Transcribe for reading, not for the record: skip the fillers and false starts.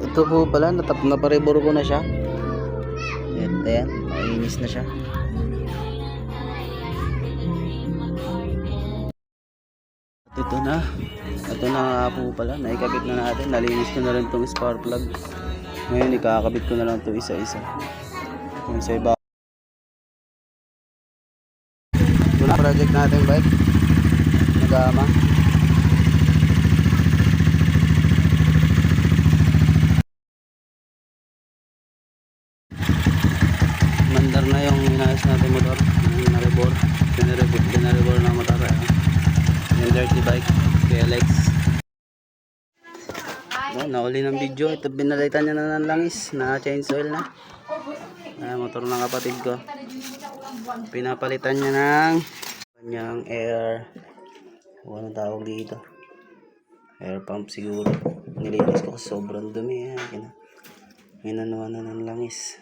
Ito po pala, naparibor ko na siya. Ayan, mainis na siya. Ito na. Ito na nga po pala, naikabit na natin. Nalinis ko na rin itong spark plug. Ngayon, ikakabit ko na lang ito isa-isa. Yung sa iba. Ito na project natin, bike. Nagama. Mandar na yung inayos natin motor. Yung naribor. Pinaribor na motor. Yung dirty bike. KLX. Nauli ng video. Ito binalitan niya na ng langis. Na change oil na. Motor ng kapatid ko. Pinapalitan niya ng kanyang air. Ano tawag dito? Air pump siguro. Nilinis ko kasi sobrang dumi. Inanuan na ng langis.